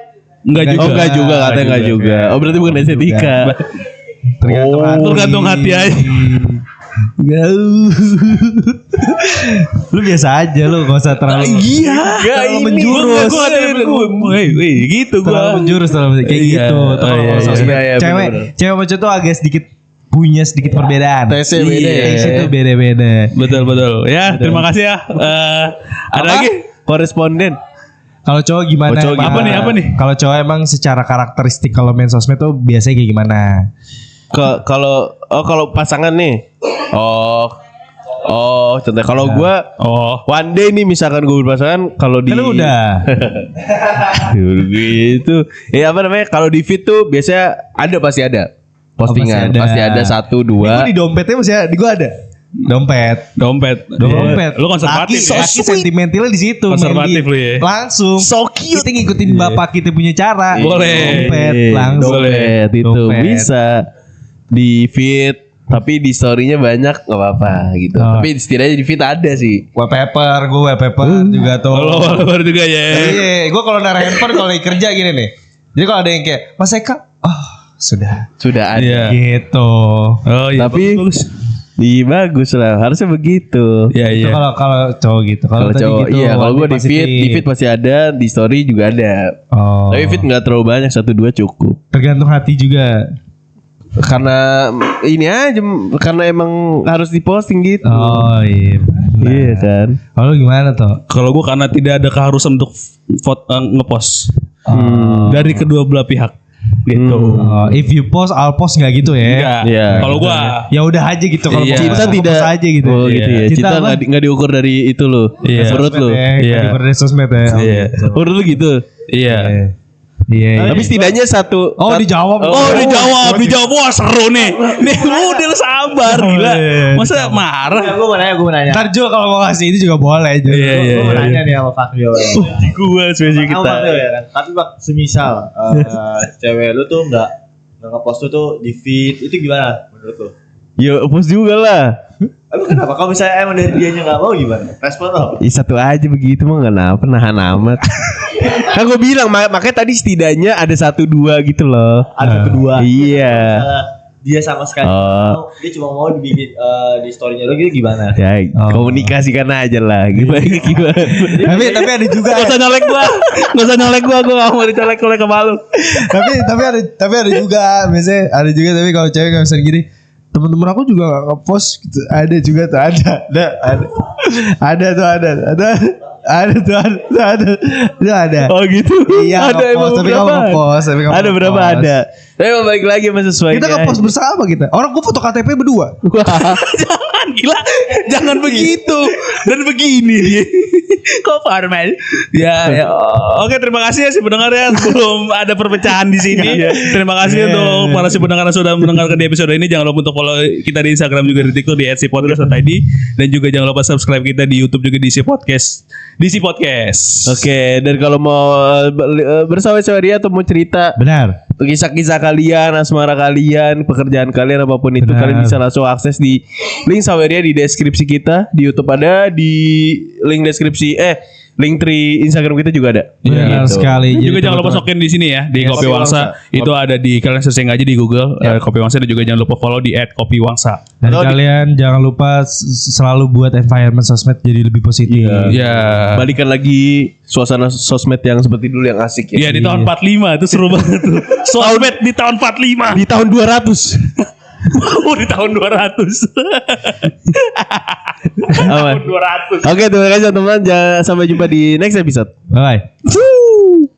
C: Enggak juga.
A: Oh enggak juga, katanya enggak juga. Oh berarti bukan estetika.
C: Tergantung hati aja.
B: Lu biasa aja lu, gak usah terlalu.
A: Terlalu
B: menjurus.
C: Gitu
B: Terlalu
C: gua.
B: menjurus kayak
C: Iya.
B: gitu.
C: Oh,
B: Kalau
C: iya,
B: sosmed,
A: iya,
B: cewek sama cowok tuh agak sedikit punya sedikit perbedaan.
A: Tesnya beda ya.
B: Tesnya tuh beda-beda.
C: Betul. Ya, terima kasih ya. Ada lagi?
A: Koresponden.
B: Kalau cowok gimana?
A: Oh, cowok
B: emang?
C: apa nih?
B: Kalau cowok emang secara karakteristik kalau main sosmed tuh biasanya kayak gimana?
A: Kalau pasangan nih. Oh, contoh kalau gua one day nih misalkan gue berpasangan kalau di
B: Kan udah.
A: gitu. Ya apa namanya? Kalau di feed tuh biasanya pasti ada postingan, pasti ada 1, 2.
B: Gue di dompetnya masih ada, di gua ada. Dompet.
C: Lu konservatif ya?
B: Laki sentimentalnya di situ.
C: Konservatif lu ya?
B: Langsung.
A: So cute.
B: Kita ngikutin bapak kita punya cara.
C: Boleh.
B: Dompet langsung.
A: Dompet itu
B: Dompet.
A: bisa di feed. Tapi di story-nya banyak gak apa-apa gitu. Tapi setidaknya di feed ada sih.
B: Wallpaper juga tuh.
C: Baru juga ya.
B: Iya, gue kalau naruh handphone kalau lagi kerja gini nih. Jadi kalau ada yang kayak Mas Eka, sudah
A: Sudah ada.
C: Iya.
B: gitu.
C: Oh iya.
A: Tapi
C: bagus.
A: Iya bagus lah, harusnya begitu.
C: Iya.
B: Itu kalau cowok gitu.
A: Kalau
B: tadi
A: cowok,
B: gitu,
A: iya. Kalau gue di
B: positif.
A: feed pasti ada, di story juga ada.
B: Oh.
A: Tapi feed nggak terlalu banyak, 1, 2 cukup.
B: Tergantung hati juga.
A: Karena ini aja, karena emang harus diposting gitu.
B: Oh iya.
A: Iya kan.
B: Kalau gimana toh?
C: Kalau gue karena tidak ada keharusan untuk ngepost dari kedua belah pihak gitu.
B: Oh, if you post, I'll post nggak gitu ya?
C: Enggak.
A: Iya.
C: Kalau gue
B: Ya udah aja gitu. Kalau
C: Iya.
B: mau
A: Cinta
B: post,
A: tidak
B: post aja gitu.
A: Oh gitu ya.
B: Cinta
A: Cinta
B: apa?
A: nggak diukur dari itu loh.
C: Iya.
A: Menurut lo.
C: Iya.
B: Di sosmed ya.
C: Iya.
A: Menurut lo gitu.
C: Iya.
B: Iya.
A: Tapi setidaknya satu.
B: Oh dijawab.
C: Dijawab. Wah seru nih. Nih udah lu sabar gila. Masa marah?
E: Gue mau nanya.
B: Ntar juga kalau mau ngasih itu juga boleh.
C: Iya.
E: Gue mau nanya nih sama Fakrio.
A: Gue spesial
E: Sama
A: kita.
E: Fakrio ya kan. Tapi Pak, semisal cewek lu tuh nggak ngepost tuh di feed, itu gimana menurut lu?
A: Ya post juga lah.
E: Emang kenapa? Kalau misalnya emang dari dianya nggak mau gimana? Respon lo apa?
A: Satu aja begitu mah nggak nahan amat. Kan gue bilang makanya tadi setidaknya ada 1, 2 gitu loh.
E: Ada kedua.
A: Iya.
E: Misalnya dia sama sekali nggak mau, dia cuma mau dibikin di story-nya lo gitu gimana?
A: Ya komunikasikan aja lah. Gimana?
B: Tapi ada juga.
C: Gak usah nyolek gua. Gua gak mau dicolek-colek ke malu.
B: tapi ada juga. Biasanya ada juga tapi kalau cewek nggak bisa gini. Temen-temen aku juga gak nge-post gitu. Ada juga tuh ada.
A: Oh gitu.
B: Iya,
A: ada emang
B: nge-post, tapi kamu
A: beberapa.
B: nge-post, tapi kamu
A: Ada berapa
B: nge-post.
A: ada. Tapi emang balik lagi sama sesuai.
B: Kita nge-post bersama kita. Orang gue foto KTP berdua.
C: Jangan gila. Jangan begitu. Dan begini dia. Kok formal? Ya. Oke, terima kasih ya si pendengar ya. Belum ada perpecahan di sini. Terima kasih untuk para si pendengar yang sudah mendengarkan di episode ini. Jangan lupa untuk follow kita di Instagram juga di TikTok di @sipodcast.id dan juga jangan lupa subscribe kita di YouTube juga di Si Podcast.
A: Oke, dan kalau mau bersama Saweria atau mau cerita
B: Benar.
A: kisah-kisah kalian, asmara kalian, pekerjaan kalian apapun itu,
B: Benar.
A: kalian bisa langsung akses di link Saweria di deskripsi kita di YouTube ada, di link deskripsi link tree Instagram kita juga ada.
B: Benar
A: Gitu.
B: sekali.
C: Dan juga
B: Jadi
C: jangan lupa
B: teman-teman-
C: sokin di sini ya di Kopi
A: Kopi
C: Wangsa.
A: Wangsa.
C: Itu ada di kalian searching aja di Google Kopi Wangsa dan juga jangan lupa follow di @kopiwangsa.
B: Dan kalian jangan lupa selalu buat environment sosmed jadi lebih positif.
C: Ya.
A: Balikan lagi suasana sosmed yang seperti dulu yang asik
C: Iya
A: ya.
C: di tahun 45 itu seru banget tuh. Sosmed di tahun 45.
A: Di tahun 200.
C: Oh di tahun 200.
A: Apa?
C: Tahun 200.
A: Oke, terima kasih teman-teman. Sampai jumpa di next episode.
B: Bye.
C: Woo!